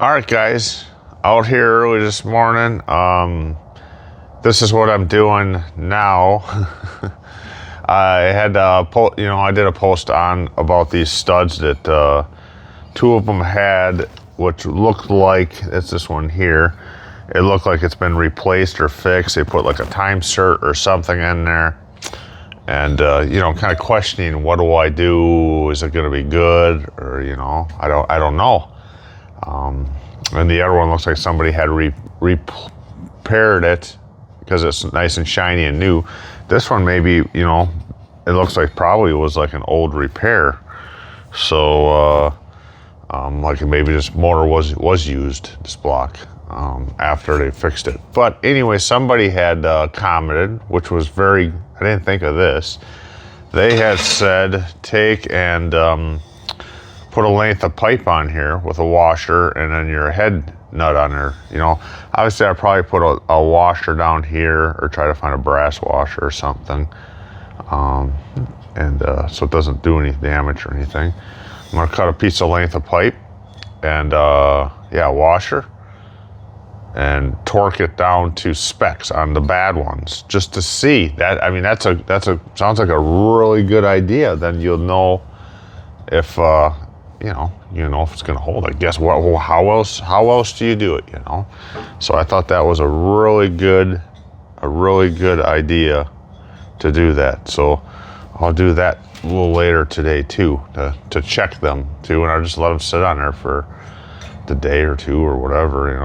All right, guys, out here early this morning. This is what I'm doing now. I had I did a post on about these studs that two of them had, which looked like it's this one here. It looked like it's been replaced or fixed. They put like a time cert or something in there, and kind of questioning, what do I do? Is it going to be good, or I don't know. And the other one looks like somebody had repaired it because it's nice and shiny and new. This one maybe, it looks like probably was like an old repair. So, like maybe this motor was used, this block, after they fixed it. But anyway, somebody had commented, which was I didn't think of this. They had said, take and put a length of pipe on here with a washer and then your head nut on there. Obviously I'd probably put a washer down here or try to find a brass washer or something. So it doesn't do any damage or anything. I'm gonna cut a piece of length of pipe and washer and torque it down to specs on the bad ones just to see that. I mean, that's sounds like a really good idea. Then you'll know if if it's gonna hold. I guess how else do you do it? So I thought that was a really good idea to do that. So I'll do that a little later today too, to check them too, and I'll just let them sit on there for the day or two or whatever.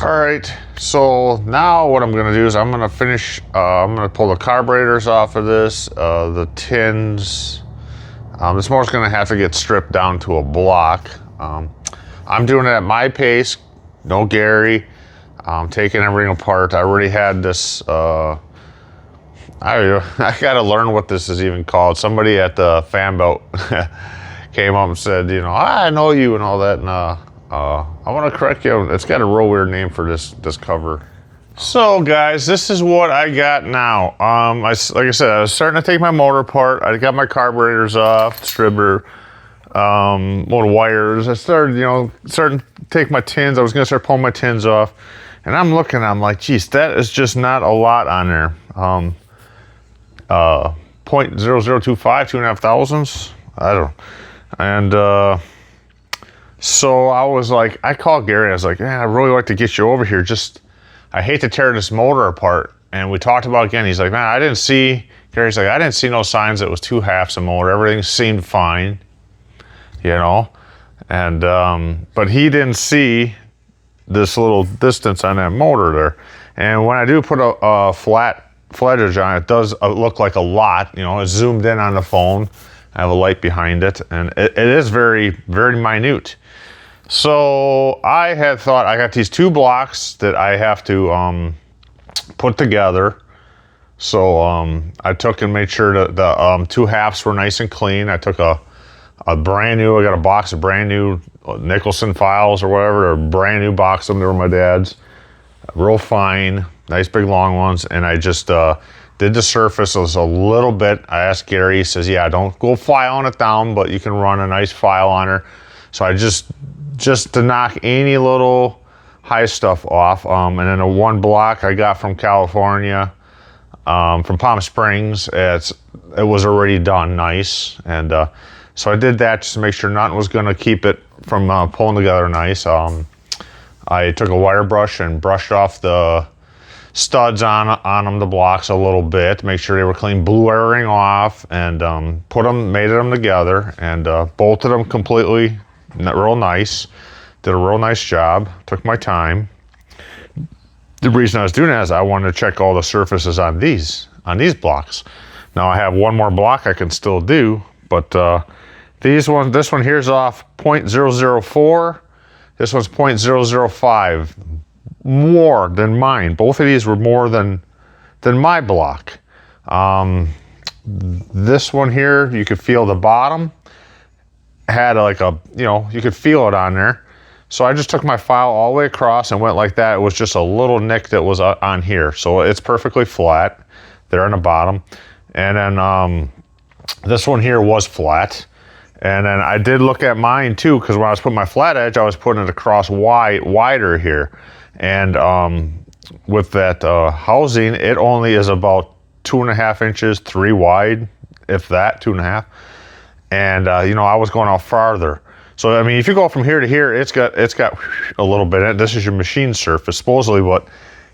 All right, so now what I'm gonna do is I'm gonna finish. I'm gonna pull the carburetors off of this, the tins. This motor's gonna have to get stripped down to a block. I'm doing it at my pace, no Gary. I'm taking everything apart. I already had this, I gotta learn what this is even called. Somebody at the fan belt came up and said, I know you and all that, and I wanna correct you. It's got a real weird name for this cover. So guys, this is what I got now. Like I said, I was starting to take my motor apart. I got my carburetors off, distributor, little wires. I started, starting to take my tins. I was gonna start pulling my tins off. And I'm like, geez, that is just not a lot on there. 0.0025, 2.5 thousandths. I don't know. And so I was like, I called Gary. I was like, man, I'd really like to get you over here. I hate to tear this motor apart. And we talked about it again. He's like, man, I didn't see no signs it was 2/2 a motor. Everything seemed fine, And, but he didn't see this little distance on that motor there. And when I do put a flat fledged on it, it does look like a lot. It's zoomed in on the phone. I have a light behind it, and it is very, very minute. So I had thought, I got these two blocks that I have to put together. So I took and made sure that the 2/2 were nice and clean. I took I got a box of brand new Nicholson files or whatever, a brand new box of them. They were my dad's. Real fine, nice big long ones. And I just did the surfaces a little bit. I asked Gary, he says, yeah, don't go filing it down, but you can run a nice file on her. So I just to knock any little high stuff off. And then the one block I got from California, from Palm Springs, it was already done nice. And so I did that just to make sure nothing was gonna keep it from pulling together nice. I took a wire brush and brushed off the studs on them, the blocks a little bit, to make sure they were clean, blew everything off, and made them together, and bolted them completely real nice. Did a real nice job, took my time. The reason I was doing that is I wanted to check all the surfaces on these blocks. Now I have one more block I can still do, but this one here's off 0.004. This one's 0.005, more than mine. Both of these were more than my block. This one here, you could feel the bottom had you could feel it on there. So I just took my file all the way across and went like that. It was just a little nick that was on here. So it's perfectly flat there on the bottom. And then this one here was flat. And then I did look at mine too, because when I was putting my flat edge, I was putting it across wider here. And with that housing, it only is about 2.5 inches, 3 wide, if that, 2.5. And you know, I was going out farther. So I mean, if you go from here to here, it's got a little bit in it. This is your machine surface, supposedly what,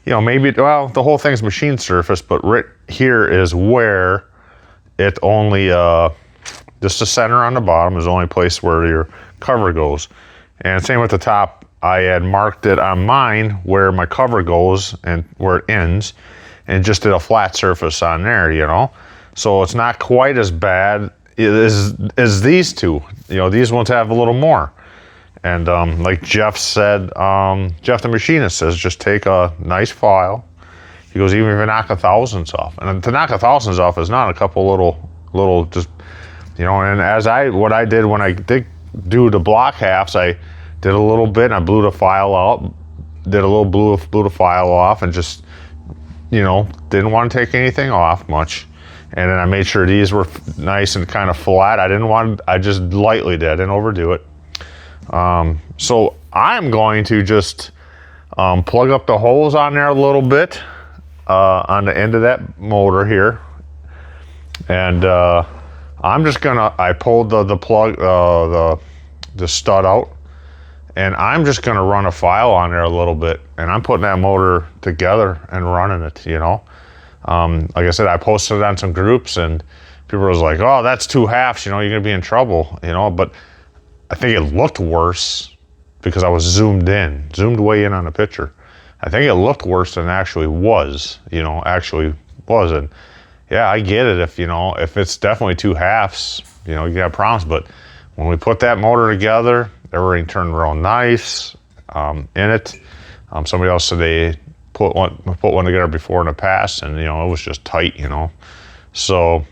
you know, maybe, well, the whole thing's machine surface, but right here is where it only, just the center on the bottom is the only place where your cover goes. And same with the top, I had marked it on mine where my cover goes and where it ends, and just did a flat surface on there, you know? So it's not quite as bad as these two. You know, these ones have a little more. And like Jeff said, Jeff the machinist says, just take a nice file. He goes, even if you knock 1,000s off. And to knock 1,000s off is not a couple little just, you know, and what I did when I did do the block halves, I did a little bit and I blew the file out, did a little blew the file off, and just, you know, didn't want to take anything off much. And then I made sure these were nice and kind of flat. I just lightly did, I didn't overdo it. So I'm going to just plug up the holes on there a little bit on the end of that motor here. And I'm just gonna, I pulled the plug, the stud out, and I'm just gonna run a file on there a little bit, and I'm putting that motor together and running it, you know. Like I said, I posted it on some groups, and people was like, oh, that's 2 halves, you know, you're gonna be in trouble, you know. But I think it looked worse because I was zoomed way in on the picture. I think it looked worse than it actually was, you know, And yeah, I get it if, you know, if it's definitely 2 halves, you know, you got problems. But when we put that motor together, everything turned real nice in it. Somebody else said they put one together before in the past, and, you know, it was just tight, you know. So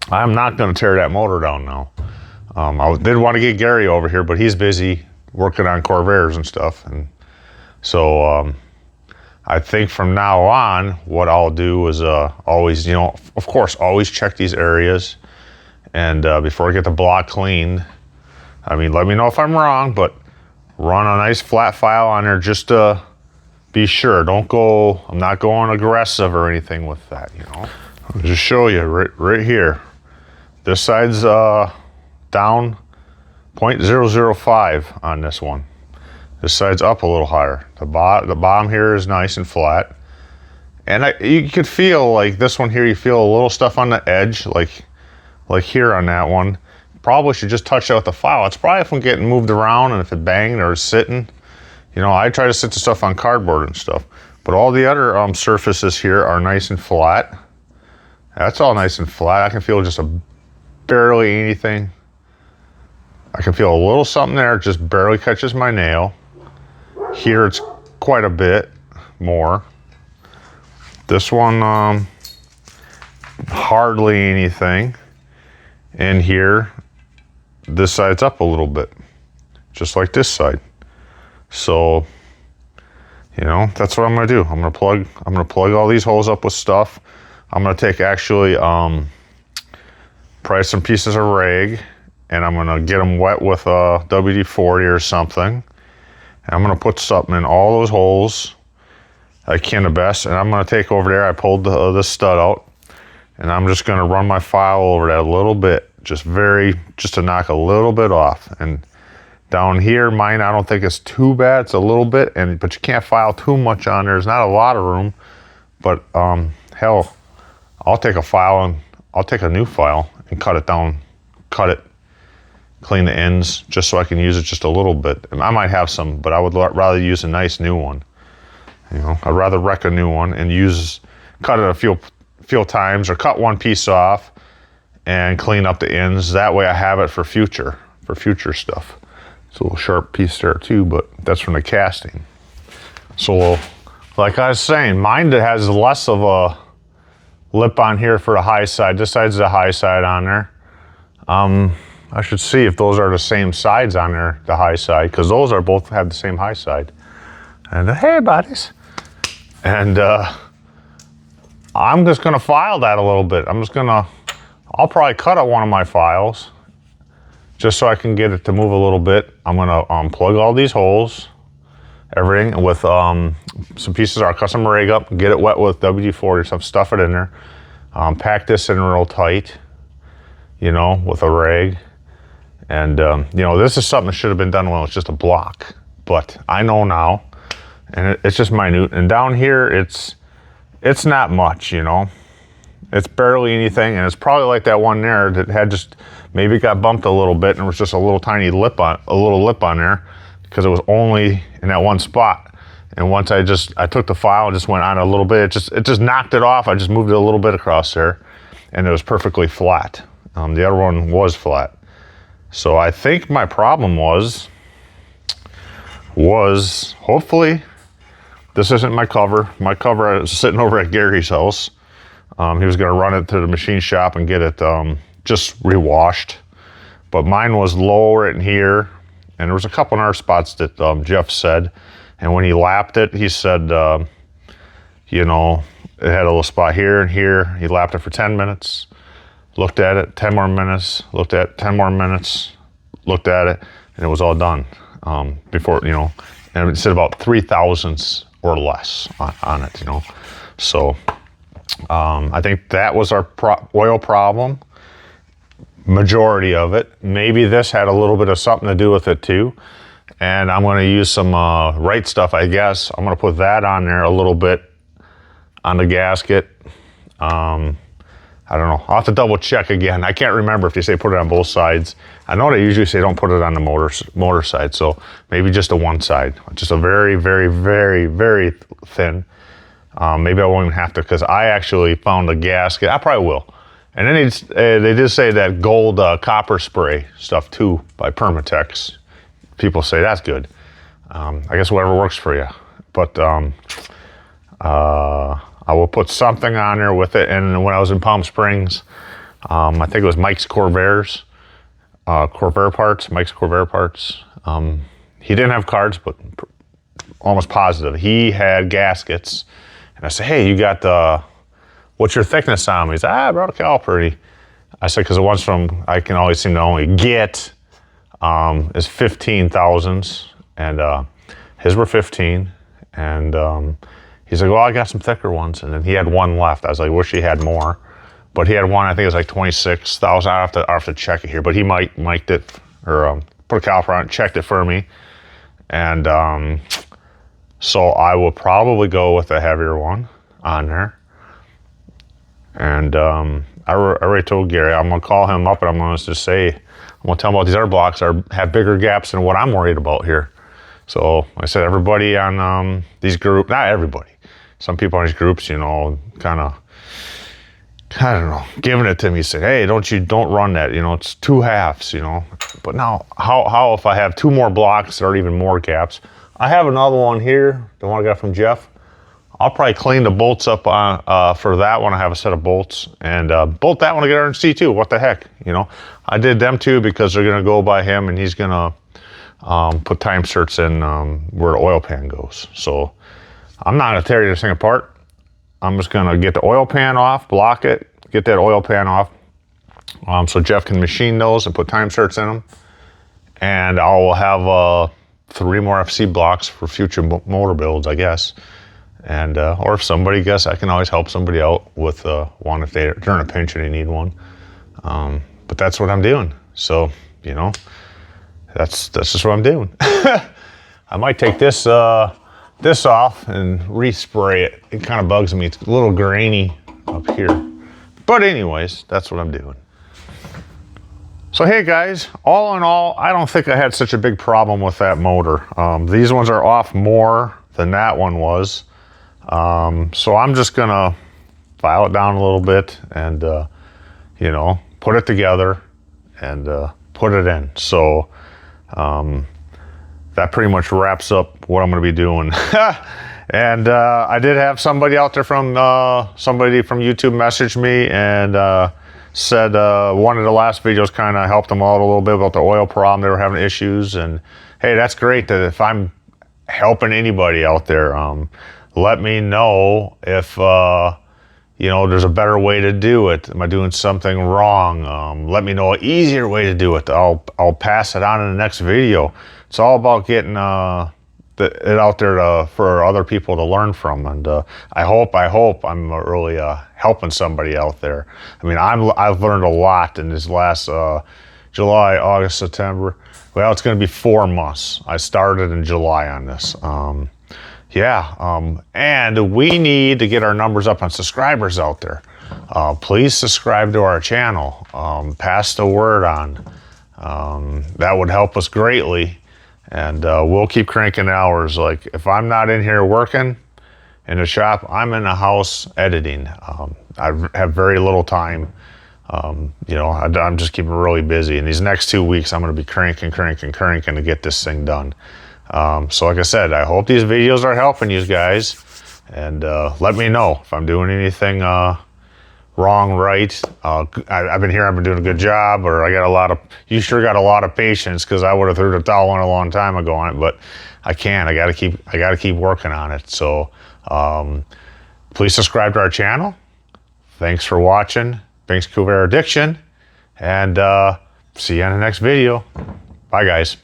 I'm not going to tear that motor down now. I did want to get Gary over here, but he's busy working on Corvairs and stuff. And so I think from now on, what I'll do is always, you know, of course, always check these areas. And before I get the block cleaned, I mean, let me know if I'm wrong, but run a nice flat file on there just to be sure. I'm not going aggressive or anything with that, you know. I'll just show you right here. This side's down 0.005 on this one. This side's up a little higher. The bottom here is nice and flat. And you could feel like this one here, you feel a little stuff on the edge, like here on that one. Probably should just touch that with the file. It's probably from getting moved around and if it banged or sitting. You know, I try to sit the stuff on cardboard and stuff. But all the other surfaces here are nice and flat. That's all nice and flat. I can feel just barely anything. I can feel a little something there, it just barely catches my nail. Here it's quite a bit more. This one, hardly anything. And here, this side's up a little bit, just like this side. So, you know, that's what I'm gonna do. I'm gonna plug all these holes up with stuff. I'm gonna take actually, probably some pieces of rag, and I'm gonna get them wet with a WD-40 or something. And I'm gonna put something in all those holes I can the best. And I'm gonna take over there, I pulled this stud out, and I'm just gonna run my file over that a little bit, just to knock a little bit off. And down here, mine, I don't think it's too bad, it's a little bit, but you can't file too much on there. There's not a lot of room, but hell, I'll take a new file and cut it down, clean the ends, just so I can use it just a little bit. And I might have some, but I would rather use a nice new one. You know, I'd rather wreck a new one and cut it a few times, or cut one piece off and clean up the ends. That way I have it for future stuff. It's a little sharp piece there too, but that's from the casting. So like I was saying, mine has less of a lip on here for the high side. This side's the high side on there. I should see if those are the same sides on there, the high side, because those both have the same high side. And hey buddies. And I'm just gonna file that a little bit. I'll probably cut out one of my files just so I can get it to move a little bit, I'm gonna plug all these holes, everything with some pieces of our custom rig up, get it wet with WD-40 or some stuff it in there. Pack this in real tight, you know, with a rag. And you know, this is something that should have been done when it was just a block, but I know now, and it's just minute. And down here, it's not much, you know. It's barely anything, and it's probably like that one there that had just maybe got bumped a little bit, and there was just a little tiny lip on there because it was only in that one spot. And once I took the file and just went on a little bit, it just knocked it off. I just moved it a little bit across there, and it was perfectly flat. The other one was flat. So I think my problem was hopefully this isn't my cover. My cover is sitting over at Gary's house. He was gonna run it to the machine shop and get it just rewashed. But mine was lower in here, and there was a couple in our spots that Jeff said. And when he lapped it, he said, you know, it had a little spot here and here. He lapped it for 10 minutes, looked at it, 10 more minutes, looked at it, 10 more minutes, looked at it, and it was all done before, you know, and it said about 3 thousandths or less on it, you know. So I think that was our oil problem, majority of it. Maybe this had a little bit of something to do with it too. And I'm gonna use some right stuff, I guess. I'm gonna put that on there a little bit on the gasket. I don't know, I'll have to double check again. I can't remember if they say put it on both sides. I know they usually say don't put it on the motor side, so maybe just the one side. Just a very, very, very, very thin. Maybe I won't even have to, because I actually found a gasket. I probably will. And then they did say that gold copper spray stuff too by Permatex. People say that's good. I guess whatever works for you. But I will put something on there with it. And when I was in Palm Springs, I think it was Mike's Corvair parts. Mike's Corvair parts. He didn't have cards, but almost positive he had gaskets. And I said, hey, you got what's your thickness on them? He said, I brought a caliper. I said, because the ones from I can always seem to only get is 15 thousandths, and his were 15. And he's like, well, I got some thicker ones. And then he had one left. I was like, wish he had more. But he had one, I think it was like 26,000. I have to check it here. But he mic'd it, or put a caliper on it, checked it for me. And so I will probably go with a heavier one on there. And I already told Gary, I'm gonna call him up and I'm gonna just say, I'm gonna tell him about these other blocks have bigger gaps than what I'm worried about here. So like I said, everybody on these groups, not everybody, some people on these groups, you know, kind of, I don't know, giving it to me, said, hey, don't run that, you know, it's 2 halves, you know. But now, how if I have 2 more blocks or even more gaps? I have another one here, the one I got from Jeff. I'll probably clean the bolts up for that one. I have a set of bolts, and bolt that one to get RNC too. What the heck, you know? I did them too because they're gonna go by him, and he's gonna put time certs in where the oil pan goes. So I'm not gonna tear this thing apart. I'm just gonna get the oil pan off, block it, get that oil pan off, so Jeff can machine those and put time certs in them. And I'll have 3 more FC blocks for future motor builds, I guess. And or if somebody, I can always help somebody out with one if they're in a pinch and they need one. But that's what I'm doing. So, you know, that's just what I'm doing. I might take this off and respray it. It kind of bugs me. It's a little grainy up here. But anyways, that's what I'm doing. So hey guys, all in all, I don't think I had such a big problem with that motor. These ones are off more than that one was. So I'm just gonna file it down a little bit and, you know, put it together and put it in. So that pretty much wraps up what I'm gonna be doing. And I did have somebody out there somebody from YouTube message me and said one of the last videos kind of helped them out a little bit about the oil problem. They were having issues, and hey, that's great that if I'm helping anybody out there, let me know if you know, there's a better way to do it. Am I doing something wrong? Let me know an easier way to do it. I'll pass it on in the next video. It's all about getting it out there for other people to learn from, and I hope I'm really helping somebody out there. I mean, I've learned a lot in this last July, August, September. Well, it's going to be 4 months. I started in July on this. And we need to get our numbers up on subscribers out there. Please subscribe to our channel. Pass the word on. That would help us greatly. And we'll keep cranking hours. Like, if I'm not in here working in the shop, I'm in the house editing. I have very little time. You know, I'm just keeping really busy. In these next 2 weeks, I'm going to be cranking to get this thing done. So like I said, I hope these videos are helping you guys, and let me know if I'm doing anything wrong, right. I've been doing a good job, or you sure got a lot of patience, because I would have threw the towel in a long time ago on it, but I can't. I gotta keep working on it. So please subscribe to our channel. Thanks for watching. Thanks, Corvair Addiction, and see you on the next video. Bye, guys.